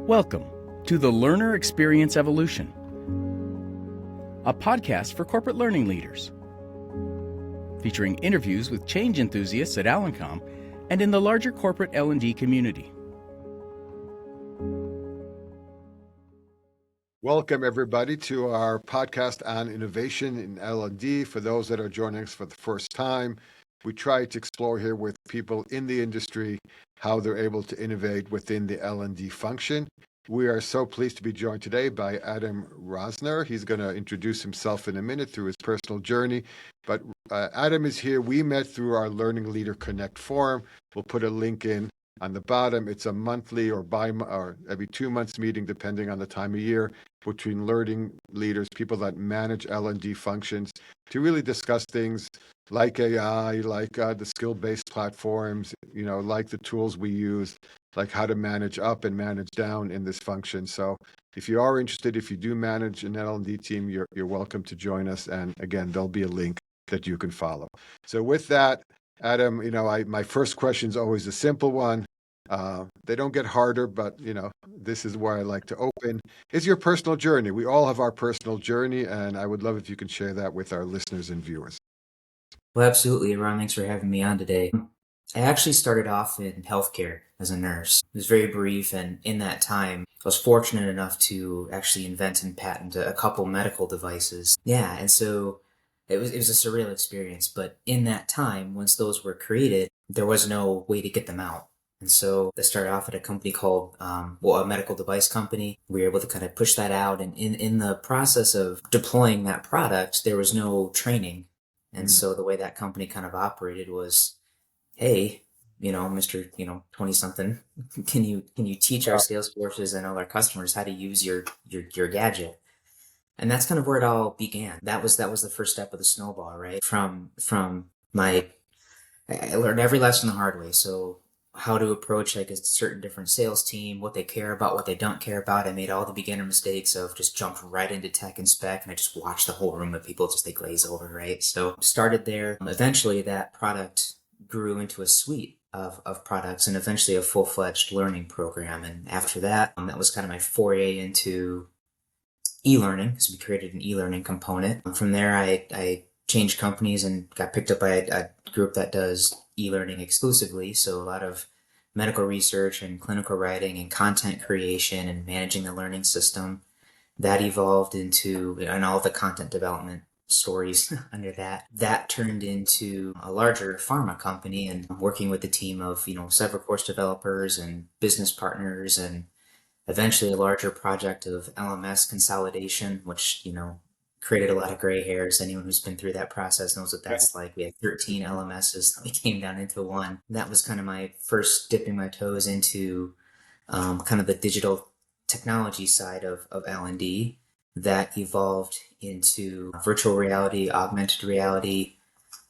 Welcome to the Learner Experience Evolution, a podcast for corporate learning leaders, featuring interviews with change enthusiasts at Alencom and in the larger corporate L&D community. Welcome, everybody, to our podcast on innovation in L&D. For those that are joining us for the first time, we try to explore here with people in the industry how they're able to innovate within the L&D function. We are so pleased to be joined today by Adam Rosner. He's going to introduce himself in a minute through his personal journey. But Adam is here. We met through our Learning Leader Connect forum. We'll put a link in on the bottom. It's a monthly or every 2 months meeting, depending on the time of year, between learning leaders, people that manage L&D functions, to really discuss things like AI, like the skill-based platforms, like the tools we use, like how to manage up and manage down in this function. So if you are interested, if you do manage an L&D team, you're welcome to join us. And again, there'll be a link that you can follow. So with that, Adam, my first question is always a simple one. They don't get harder, but this is where I like to open. Is your personal journey? We all have our personal journey, and I would love if you can share that with our listeners and viewers. Well, absolutely, Ron. Thanks for having me on today. I actually started off in healthcare as a nurse. It was very brief, and in that time, I was fortunate enough to actually invent and patent a couple medical devices. Yeah, and so it was a surreal experience. But in that time, once those were created, there was no way to get them out. And so I started off at a company called, a medical device company. We were able to kind of push that out. And in the process of deploying that product, there was no training. And so the way that company kind of operated was, hey, Mr. 20-something, can you teach our sales forces and all our customers how to use your gadget? And that's kind of where it all began. That was the first step of the snowball, right? I learned every lesson the hard way. So how to approach like a certain different sales team, what they care about, what they don't care about. I made all the beginner mistakes of just jumped right into tech and spec, and I just watched the whole room of people just they glaze over, right? So started there. Eventually that product grew into a suite of products and eventually a full-fledged learning program. And after that, that was kind of my foray into e-learning, because we created an e-learning component. From there, I changed companies and got picked up by a group that does e-learning exclusively. So a lot of medical research and clinical writing and content creation and managing the learning system. That evolved into, and all the content development stories under that. That turned into a larger pharma company, and working with a team of, several course developers and business partners, and eventually a larger project of LMS consolidation, which, created a lot of gray hairs. Anyone who's been through that process knows what that's like. We had 13 LMSs that we came down into one. That was kind of my first dipping my toes into kind of the digital technology side of L&D. That evolved into virtual reality, augmented reality,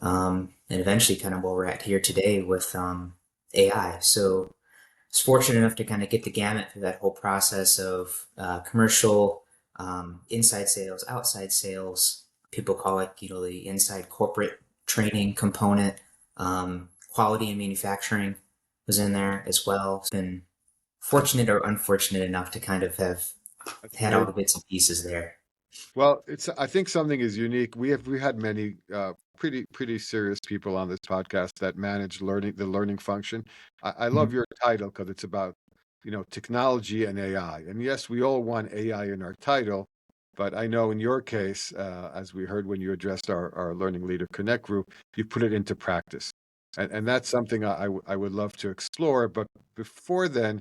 and eventually kind of where we're at here today with AI. So I was fortunate enough to kind of get the gamut through that whole process of commercial, inside sales, outside sales. People call it, the inside corporate training component. Quality and manufacturing was in there as well. Been fortunate or unfortunate enough to kind of have had all the bits and pieces there. Well, I think something is unique. We had many pretty serious people on this podcast that manage the learning function. I love your title because it's about technology and AI. And yes, we all want AI in our title, but I know in your case, as we heard when you addressed our Learning Leader Connect group, you put it into practice. And that's something I would love to explore. But before then,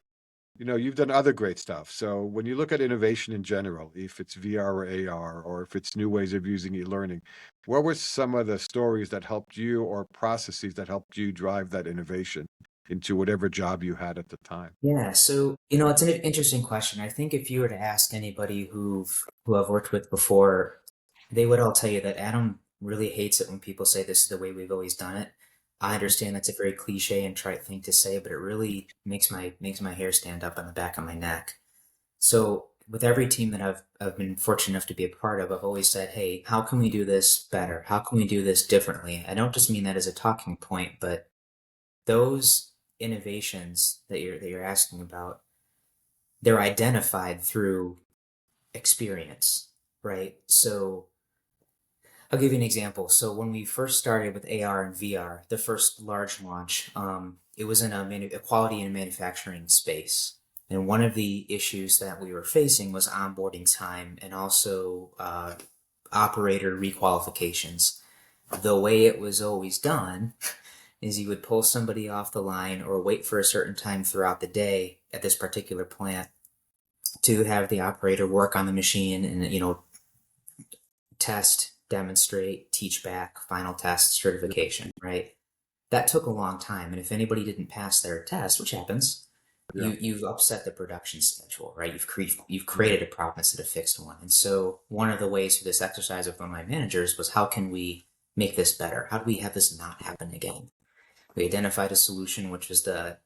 you've done other great stuff. So when you look at innovation in general, if it's VR or AR, or if it's new ways of using e-learning, what were some of the stories that helped you, or processes that helped you drive that innovation into whatever job you had at the time? Yeah, so it's an interesting question. I think if you were to ask anybody who I've worked with before, they would all tell you that Adam really hates it when people say this is the way we've always done it. I understand that's a very cliche and trite thing to say, but it really makes my hair stand up on the back of my neck. So with every team that I've been fortunate enough to be a part of, I've always said, hey, how can we do this better? How can we do this differently? I don't just mean that as a talking point, but those innovations that you're asking about, they're identified through experience, right? So I'll give you an example. So when we first started with AR and VR, the first large launch, it was in a quality and manufacturing space. And one of the issues that we were facing was onboarding time and also operator requalifications. The way it was always done is you would pull somebody off the line or wait for a certain time throughout the day at this particular plant to have the operator work on the machine and, test, demonstrate, teach back, final test, certification, right? That took a long time. And if anybody didn't pass their test, which happens, Yeah. you've upset the production schedule, right? You've created a problem instead of fixed one. And so one of the ways for this exercise with one of my managers was, how can we make this better? How do we have this not happen again? We identified a solution, which was the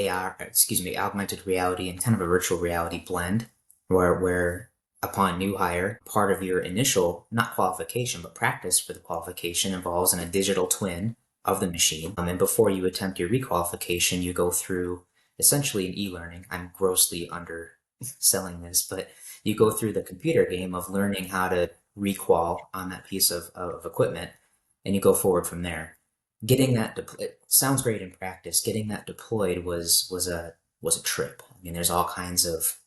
augmented reality and kind of a virtual reality blend, where upon new hire, part of your initial, not qualification, but practice for the qualification involves a digital twin of the machine. And before you attempt your requalification, you go through essentially an e-learning. I'm grossly underselling this, but you go through the computer game of learning how to requal on that piece of equipment, and you go forward from there. Getting that it sounds great in practice. Getting that deployed was a trip. I mean, there's all kinds of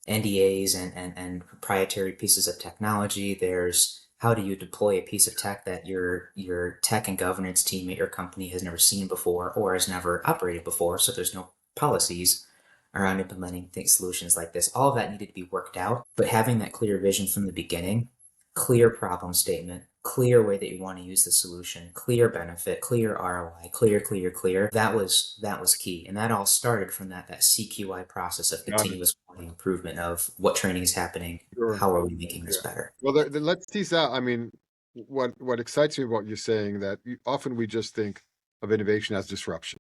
NDAs and proprietary pieces of technology. There's how do you deploy a piece of tech that your tech and governance team at your company has never seen before or has never operated before. So there's no policies around implementing solutions like this. All of that needed to be worked out, but having that clear vision from the beginning, clear problem statement, clear way that you want to use the solution, clear benefit, clear ROI, clear. That was key. And that all started from that CQI process of Got it. continuous quality improvement of what training is happening, Sure. how are we making this Yeah. better? Well, let's tease out. I mean, what excites me about you saying that often we just think of innovation as disruption,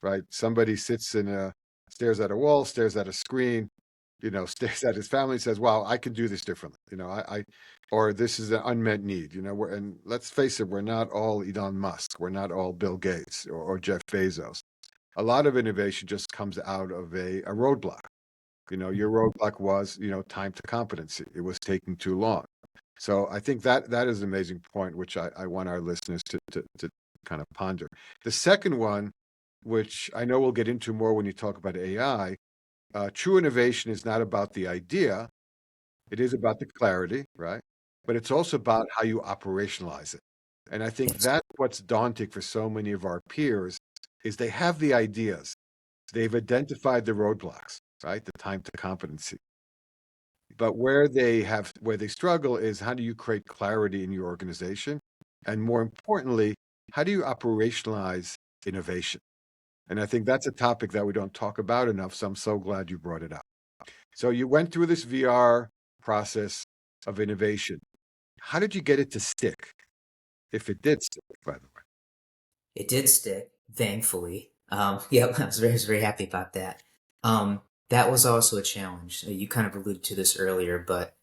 right? Somebody stares at a wall, stares at a screen, stares at his family, and says, "Wow, I can do this differently." Or this is an unmet need. And let's face it, we're not all Elon Musk, we're not all Bill Gates or Jeff Bezos. A lot of innovation just comes out of a roadblock. Your roadblock was, time to competency. It was taking too long. So I think that is an amazing point, which I want our listeners to kind of ponder. The second one, which I know we'll get into more when you talk about AI, true innovation is not about the idea. It is about the clarity, right? But it's also about how you operationalize it. And I think Yes. that's what's daunting for so many of our peers is they have the ideas. They've identified the roadblocks, right? The time to competency. But where they struggle is, how do you create clarity in your organization? And more importantly, how do you operationalize innovation? And I think that's a topic that we don't talk about enough. So I'm so glad you brought it up. So you went through this VR process of innovation. How did you get it to stick? If it did stick, by the way. It did stick, thankfully. Yeah, I was very happy about that. That was also a challenge. You kind of alluded to this earlier, but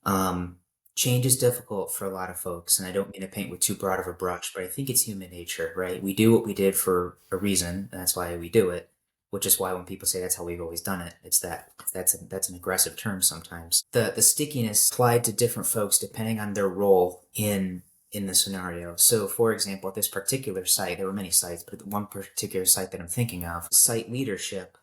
um, change is difficult for a lot of folks, and I don't mean to paint with too broad of a brush, but I think it's human nature, right? We do what we did for a reason, and that's why we do it. Which is why when people say that's how we've always done it, that's an aggressive term sometimes. The stickiness applied to different folks depending on their role in the scenario. So, for example, at this particular site, there were many sites, but one particular site that I'm thinking of, site leadership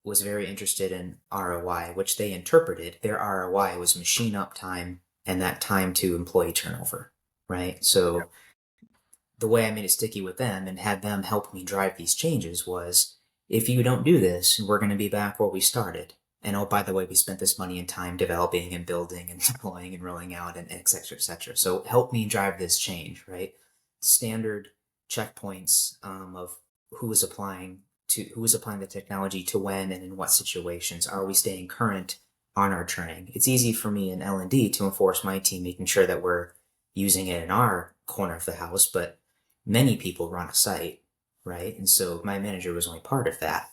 was very interested in ROI, which they interpreted their ROI was machine uptime and that time to employee turnover, right? So the way I made it sticky with them and had them help me drive these changes was, if you don't do this, we're going to be back where we started. And oh, by the way, we spent this money and time developing and building and deploying and rolling out and et cetera, et cetera. So help me drive this change, right? Standard checkpoints of who is applying the technology to when and in what situations. Are we staying current on our training? It's easy for me in L&D to enforce my team, making sure that we're using it in our corner of the house, but many people run a site, right? And so my manager was only part of that.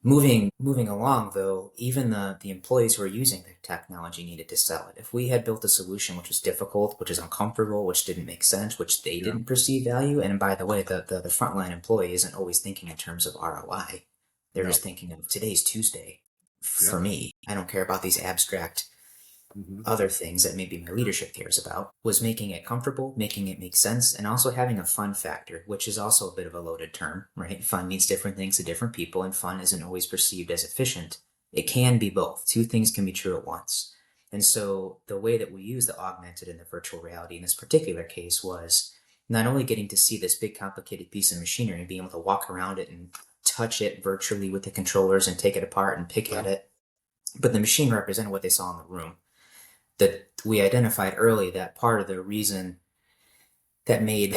Moving along though, even the employees who are using the technology needed to sell it. If we had built a solution which was difficult, which is uncomfortable, which didn't make sense, which they Yeah. didn't perceive value, and by the way, the frontline employee isn't always thinking in terms of ROI. They're No. just thinking of today's Tuesday. for me. I don't care about these abstract Hmm. other things that maybe my leadership cares about, was making it comfortable, making it make sense, and also having a fun factor, which is also a bit of a loaded term, right? Fun means different things to different people, and fun isn't always perceived as efficient. It can be both. Two things can be true at once. And so the way that we use the augmented and the virtual reality in this particular case was not only getting to see this big complicated piece of machinery and being able to walk around it and touch it virtually with the controllers and take it apart and pick Yeah. at it, but the machine represented what they saw in the room. That we identified early that part of the reason that made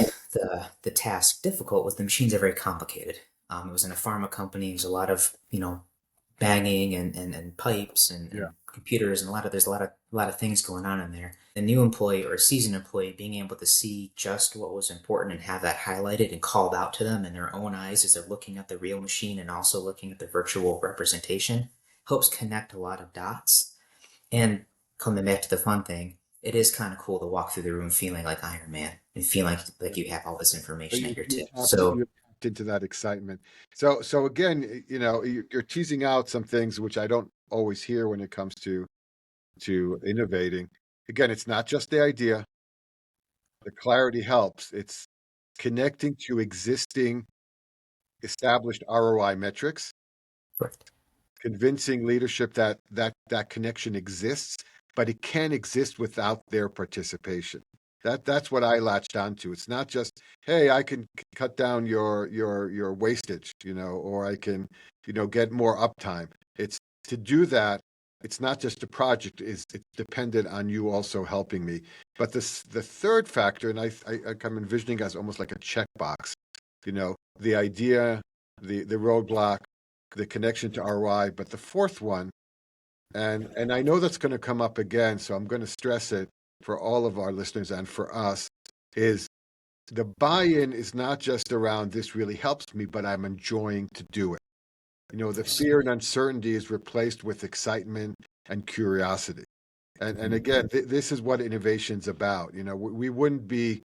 the task difficult was the machines are very complicated. It was in a pharma company. There's a lot of banging and pipes Yeah. and computers and there's a lot of things going on in there. A new employee or a seasoned employee being able to see just what was important and have that highlighted and called out to them in their own eyes as they're looking at the real machine and also looking at the virtual representation helps connect a lot of dots. And coming back to the fun thing, it is kind of cool to walk through the room feeling like Iron Man and feeling like you have all this So information at your you tip. So you tapped into that excitement. So again, you're teasing out some things which I don't always hear when it comes to innovating. Again, it's not just the idea. The clarity helps. It's connecting to existing established ROI metrics, correct. convincing leadership that that connection exists, but it can't exist without their participation. That's what I latched onto. It's not just, hey, I can cut down your wastage, or I can, get more uptime. It's to do that. It's not just a project. It's dependent on you also helping me. But the third factor, and I'm envisioning as almost like a checkbox. The idea, the roadblock, the connection to ROI. But the fourth one, and I know that's going to come up again, so I'm going to stress it for all of our listeners and for us, is the buy-in is not just around this really helps me, but I'm enjoying to do it. The fear and uncertainty is replaced with excitement and curiosity. And again, this is what innovation's about. We wouldn't be,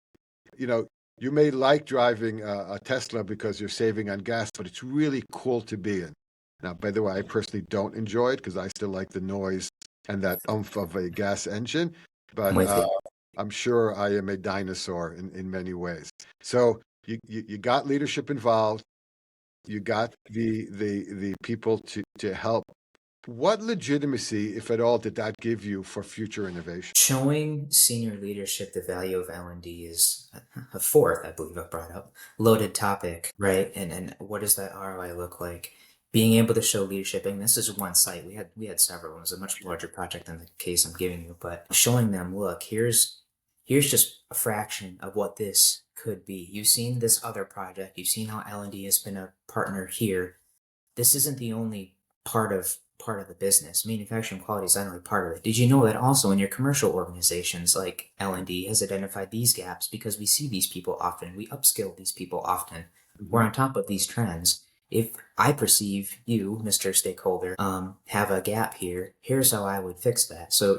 you know, you may like driving a Tesla because you're saving on gas, but it's really cool to be in. Now, by the way, I personally don't enjoy it because I still like the noise and that oomph of a gas engine, I'm but with you. I'm sure I am a dinosaur in many ways. So you got leadership involved, you got the people to help. What legitimacy, if at all, did that give you for future innovation? Showing senior leadership the value of L&D is a fourth, I believe I've brought up, loaded topic, right? And what does that ROI look like? Being able to show leadership, and this is one site. We had several. It was a much larger project than the case I'm giving you, but showing them, look, here's just a fraction of what this could be. You've seen this other project. You've seen how L&D has been a partner here. This isn't the only part of the business. Manufacturing quality is not only part of it. Did you know that also in your commercial organizations like L&D has identified these gaps because we see these people often, we upskill these people often. We're Mhm. on top of these trends. If I perceive you, Mr. Stakeholder, have a gap here, here's how I would fix that. So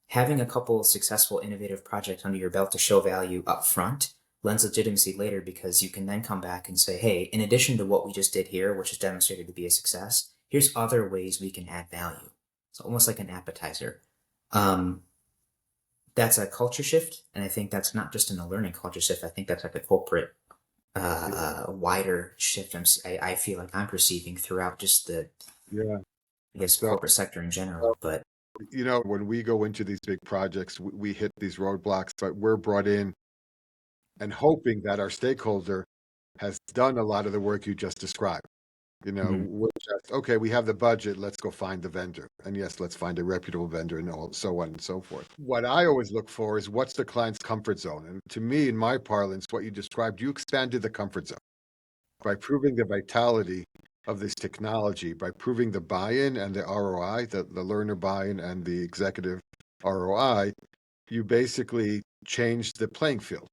having a couple of successful innovative projects under your belt to show value up front lends legitimacy later because you can then come back and say, hey, in addition to what we just did here, which is demonstrated to be a success, here's other ways we can add value. It's almost like an appetizer. Um, that's a culture shift, and I think that's not just in the learning culture shift. I think that's like a corporate, wider shift. I feel like I'm perceiving throughout just the, Yeah. I guess, So, corporate sector in general. But when we go into these big projects, we hit these roadblocks, but we're brought in and hoping that our stakeholder has done a lot of the work you just described. mhm, We're just, okay, we have the budget, let's go find the vendor. And yes, let's find a reputable vendor and so on and so forth. What I always look for is what's the client's comfort zone. And to me, in my parlance, what you described, you expanded the comfort zone by proving the vitality of this technology, by proving the buy-in and the ROI, the learner buy-in and the executive ROI, you basically changed the playing field.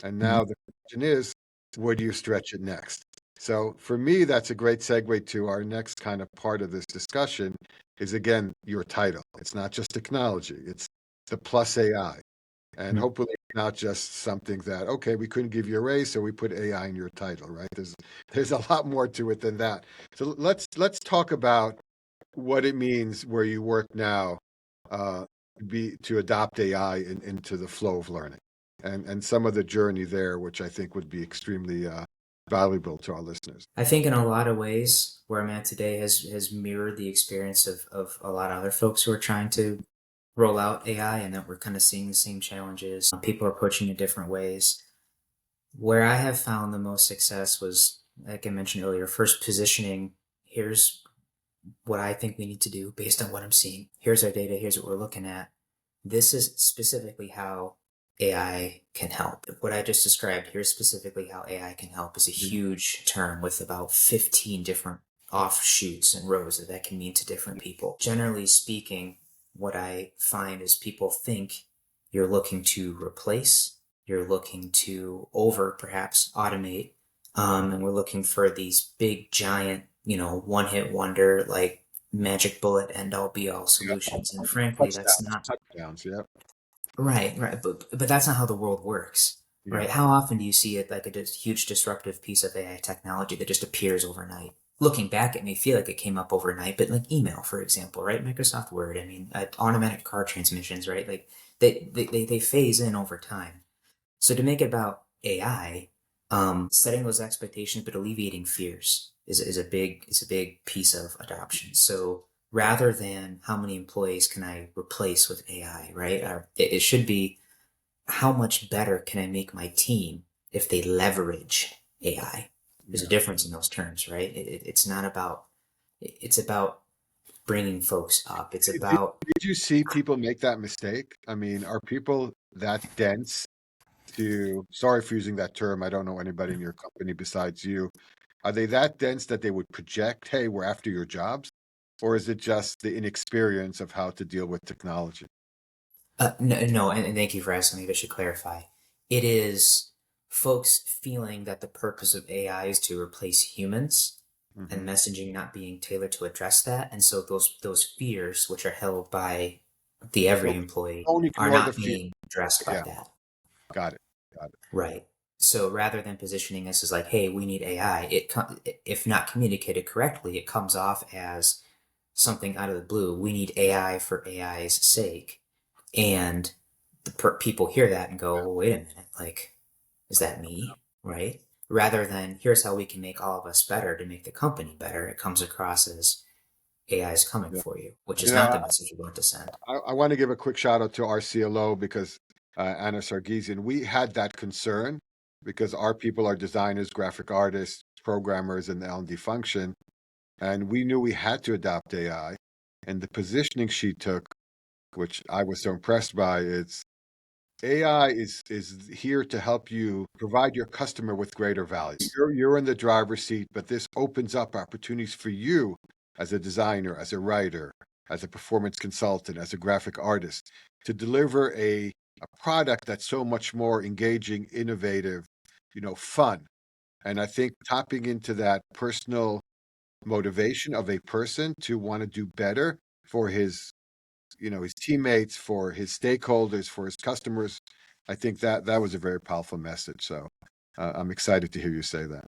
And mhm, now the question is, where do you stretch it next? So for me, that's a great segue to our next kind of part of this discussion is again, your title. It's not just technology, it's the plus AI. And mhm. hopefully it's not just something that, okay, we couldn't give you a raise, so we put AI in your title, right? There's a lot more to it than that. So let's talk about what it means where you work now, uh, to adopt AI into the flow of learning, and some of the journey there, which I think would be extremely valuable to our listeners. I think in a lot of ways, where I'm at today has mirrored the experience of a lot of other folks who are trying to roll out AI, and that we're kind of seeing the same challenges. People are approaching it different ways. Where I have found the most success was, like I mentioned earlier, first positioning. Here's what I think we need to do based on what I'm seeing. Here's our data. Here's what we're looking at. This is specifically how AI can help. What I just described, here's specifically how AI can help, is a Mhm. huge term with about 15 different offshoots and rows that can mean to different people. Generally speaking, what I find is people think you're looking to replace, you're looking to perhaps automate, and we're looking for these big, giant, one hit wonder, like magic bullet, end all be all solutions. And frankly, that's Touchdowns, not touchdowns. Yeah, right. But that's not how the world works, yeah, right? How often do you see it like a huge disruptive piece of AI technology that just appears overnight? Looking back, it may feel like it came up overnight, but like email, for example, right? Microsoft Word, I mean, automatic car transmissions, right? Like they phase in over time. So to make it about AI, setting those expectations but alleviating fears is a big piece of adoption. So rather than how many employees can I replace with AI, right? It should be how much better can I make my team if they leverage AI? There's a yeah. difference in those terms, right? It's not about, it's about bringing folks up. It's about, Did you see people make that mistake? I mean, are people that dense to, sorry for using that term, I don't know anybody in your company besides you. Are they that dense that they would project, hey, we're after your jobs? Or is it just the inexperience of how to deal with technology? no, and thank you for asking me. I should clarify. It is folks feeling that the purpose of AI is to replace humans, and Hmm. messaging not being tailored to address that. And so those fears, which are held by the every So employee, don't are ignore the not fear. being addressed by Yeah, that. got it. Got it. Right. So rather than positioning this as like, hey, we need AI, if not communicated correctly, it comes off as something out of the blue. We need AI for AI's sake. And people hear that and go, well, wait a minute, like, is that me? Right? Rather than, here's how we can make all of us better to make the company better, it comes across as AI is coming Yeah. for you, which You is know, not the message we want to send. I want to give a quick shout out to our CLO because Anna Sargisian, we had that concern because our people are designers, graphic artists, programmers in the L&D function, and we knew we had to adopt AI. And the positioning she took, which I was so impressed by, is AI is here to help you provide your customer with greater value. You're in the driver's seat, but this opens up opportunities for you as a designer, as a writer, as a performance consultant, as a graphic artist, to deliver a product that's so much more engaging, innovative, fun. And I think tapping into that personal motivation of a person to want to do better for his teammates, for his stakeholders, for his customers. I think that was a very powerful message. So I'm excited to hear you say that.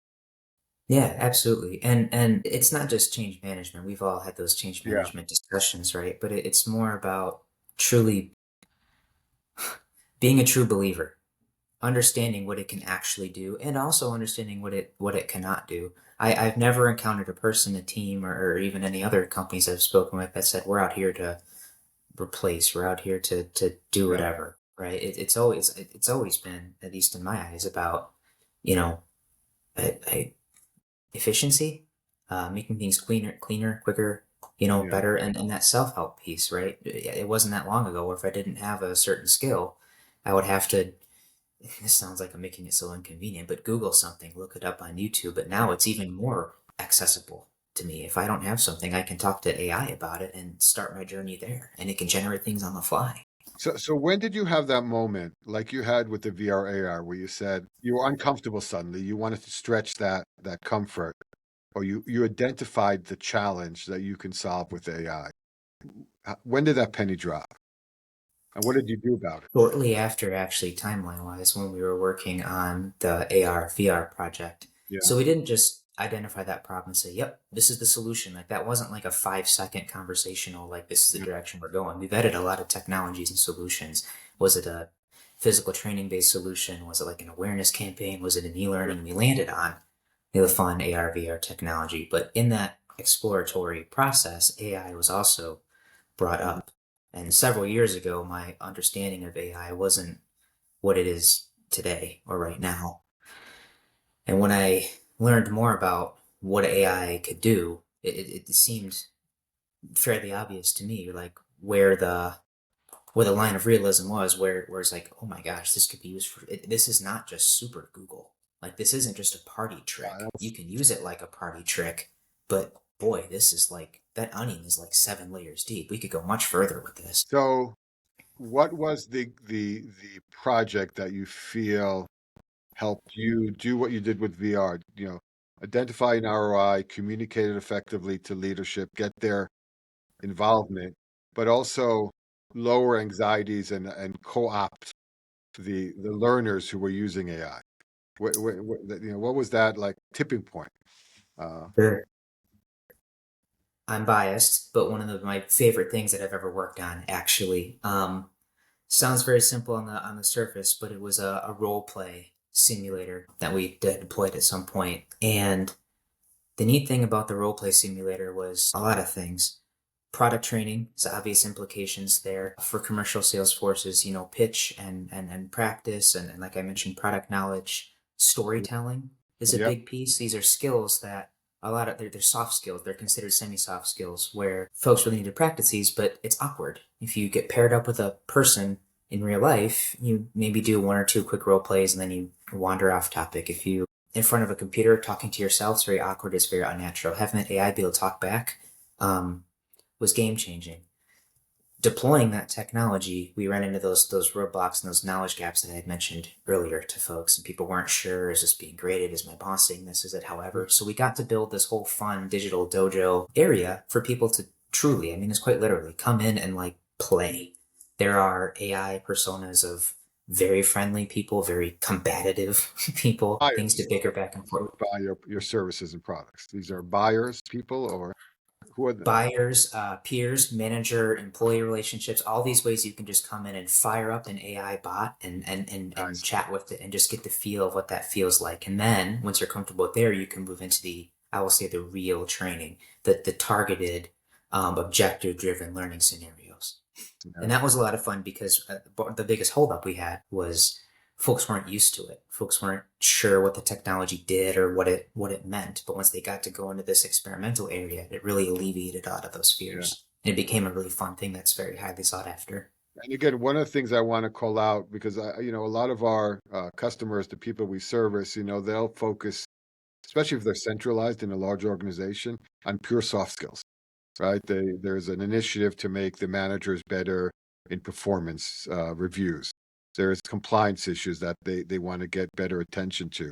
Yeah, absolutely. And it's not just change management. We've all had those change Yeah. management discussions, right? But it's more about truly being a true believer, understanding what it can actually do, and also understanding what it cannot do. I've never encountered a person, a team, or even any other companies I've spoken with that said we're out here to replace, we're out here to do Yeah. whatever, right? It's always been, at least in my eyes, about you know I efficiency, making things cleaner, quicker, Yeah. better, and that self help piece, right? It wasn't that long ago where if I didn't have a certain skill, I would have to. This sounds like I'm making it so inconvenient, but Google something, look it up on YouTube. But now Yeah. it's even more accessible to me. If I don't have something, I can talk to AI about it and start my journey there, and it can generate things on the fly. So when did you have that moment, like you had with the VR AR, where you said you were uncomfortable suddenly, you wanted to stretch that comfort, or you identified the challenge that you can solve with AI? When did that penny drop, and what did you do about it? Shortly after, actually, timeline wise, when we were working on the AR VR project. Yeah. So we didn't just identify that problem and say, yep, this is the solution. Like that wasn't like a 5-second conversational, like this is the Yeah. direction we're going. We've added a lot of technologies and solutions. Was it a physical training based solution? Was it like an awareness campaign? Was it an e-learning? We landed on the fun AR, VR technology. But in that exploratory process, AI was also brought Mhm. up. And several years ago, my understanding of AI wasn't what it is today or right now. And when I learned more about what AI could do, it seemed fairly obvious to me, like where the line of realism was, where it's like, oh my gosh, this could be used for it. This is not just super Google. Like this isn't just a party trick. You can use it like a party trick, but boy, this is like that onion is like 7 layers deep. We could go much further with this. So, what was the project that you feel helped you do what you did with VR? Identify an ROI, communicate it effectively to leadership, get their involvement, but also lower anxieties and co-opt the learners who were using AI. What was that like tipping point? Uh, Sure. I'm biased, but one of my favorite things that I've ever worked on, actually. Sounds very simple on the surface, but it was a role play simulator that we deployed at some point. And the neat thing about the role play simulator was a lot of things. Product training, is obvious implications there for commercial sales forces, pitch and practice. And like I mentioned, product knowledge, storytelling is a yep. big piece. These are skills that a lot of they're soft skills. They're considered semi-soft skills where folks really need to practice these, but it's awkward. If you get paired up with a person in real life, you maybe do one or two quick role plays and then you wander off topic. If you in front of a computer talking to yourself, it's very awkward, it's very unnatural. Having an AI be able to talk back was game changing. Deploying that technology, we ran into those roadblocks and those knowledge gaps that I had mentioned earlier to folks, and people weren't sure, is this being graded? Is my boss saying this? Is it however? So we got to build this whole fun digital dojo area for people to truly, I mean, it's quite literally, come in and like play. There are AI personas of very friendly people, very combative people, things to Buyers bicker back and who forth. would buy your services and products. These are buyers, people, or who are the Buyers, peers, manager, employee relationships, all these ways you can just come in and fire up an AI bot and guys? chat with it and just get the feel of what that feels like. And then once you're comfortable there, you can move into I will say the real training, the targeted, objective driven learning scenarios. And Yeah. that was a lot of fun because the biggest holdup we had was folks weren't used to it. Folks weren't sure what the technology did or what it meant. But once they got to go into this experimental area, it really alleviated a lot of those Yeah. fears. And it became a really fun thing that's very highly sought after. And again, one of the things I want to call out because a lot of our customers, the people we service, they'll focus, especially if they're centralized in a large organization, on pure soft skills, right? There's an initiative to make the managers better in performance reviews. There's compliance issues that they want to get better attention to.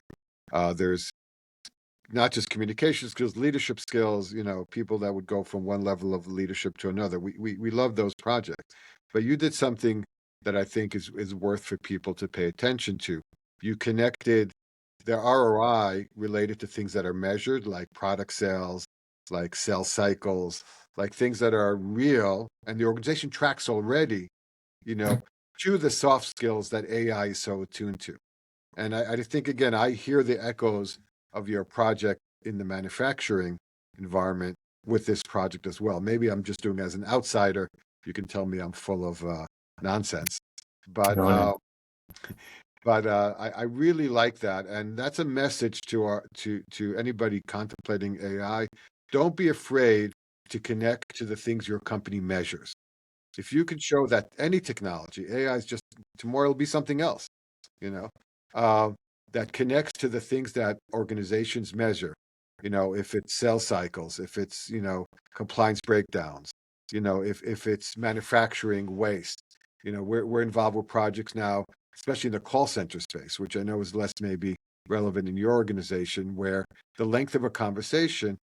There's not just communication skills, leadership skills, people that would go from one level of leadership to another. We love those projects. But you did something that I think is worth for people to pay attention to. You connected their ROI related to things that are measured, like product sales, like sales cycles, like things that are real, and the organization tracks already, you know, to the soft skills that AI is so attuned to. And I think, again, I hear the echoes of your project in the manufacturing environment with this project as well. Maybe I'm just doing as an outsider. You can tell me I'm full of nonsense, but No, no. I really like that, and that's a message to to anybody contemplating AI. Don't be afraid to connect to the things your company measures. If you can show that any technology, AI is just tomorrow it'll be something else, you know, uh, that connects to the things that organizations measure. If it's sales cycles, if it's compliance breakdowns, if it's manufacturing waste. We're involved with projects now, especially in the call center space, which I know is less maybe relevant in your organization, where the length of a conversation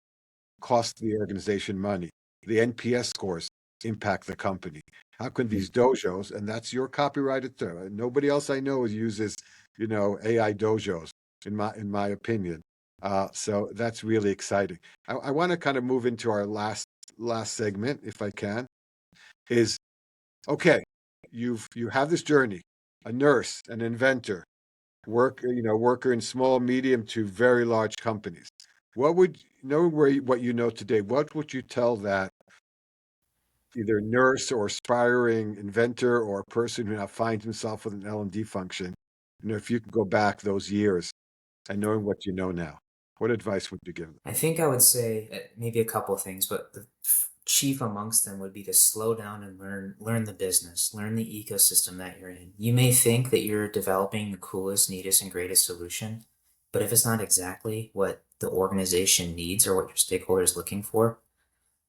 cost the organization money. The NPS scores impact the company. How can these dojos, and that's your copyrighted term, nobody else I know uses, AI dojos, in my opinion. So that's really exciting. I want to kind of move into our last segment, if I can. Is okay. You have this journey, a nurse, an inventor, worker in small, medium to very large companies. What would knowing what you know today? What would you tell that either nurse or aspiring inventor or person who now finds himself with an L&D function? If you could go back those years and knowing what you know now, what advice would you give them? I think I would say maybe a couple of things, but the chief amongst them would be to slow down and learn the business, learn the ecosystem that you're in. You may think that you're developing the coolest, neatest, and greatest solution, but if it's not exactly what the organization needs or what your stakeholder is looking for,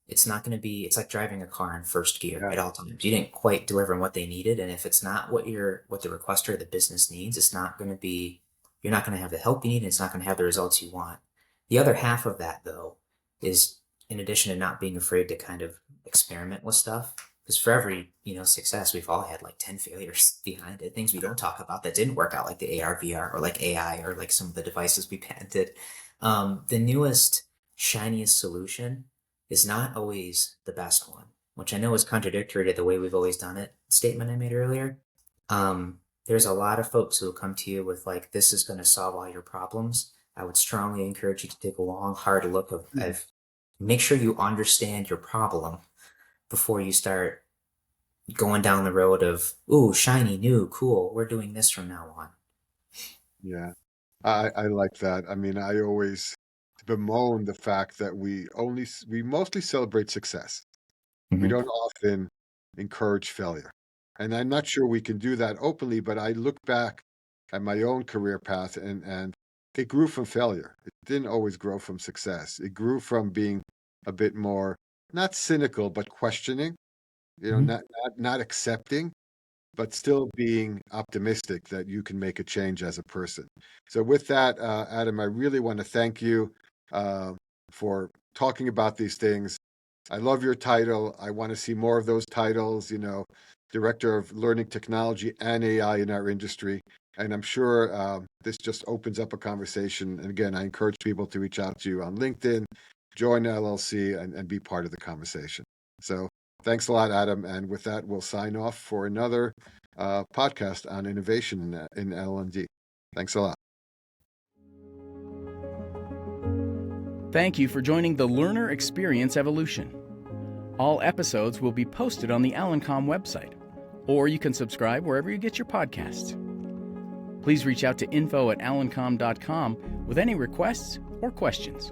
it's not going to be, it's like driving a car in first gear Yeah, at all times. You didn't quite deliver on what they needed, and if it's not what the requester, the business needs, it's not going to be, you're not going to have the help you need, and it's not going to have the results you want. The other half of that, though, is in addition to not being afraid to kind of experiment with stuff, because for every success, we've all had like 10 failures behind it, things we don't talk about that didn't work out, like the AR, VR, or like AI, or like some of the devices we patented. The newest, shiniest solution is not always the best one, which I know is contradictory to the way we've always done it statement I made earlier. There's a lot of folks who will come to you with like, this is going to solve all your problems. I would strongly encourage you to take a long, hard look of make sure you understand your problem before you start going down the road of, ooh, shiny, new, cool, we're doing this from now on. yeah. I like that. I mean, I always bemoan the fact that we mostly celebrate success. We Mm-hmm. don't often encourage failure. And I'm not sure we can do that openly, but I look back at my own career path and it grew from failure. It didn't always grow from success. It grew from being a bit more, not cynical, but questioning, Mm-hmm. not accepting, but still being optimistic that you can make a change as a person. So, with that, Adam, I really want to thank you uh, for talking about these things. I love your title. I want to see more of those titles, Director of Learning Technology and AI in our industry. And I'm sure this just opens up a conversation. And again, I encourage people to reach out to you on LinkedIn, join LLC, and be part of the conversation. So, thanks a lot, Adam. And with that, we'll sign off for another podcast on innovation in L&D. Thanks a lot. Thank you for joining the Learner Experience Evolution. All episodes will be posted on the Alencom website, or you can subscribe wherever you get your podcasts. Please reach out to info@alencom.com with any requests or questions.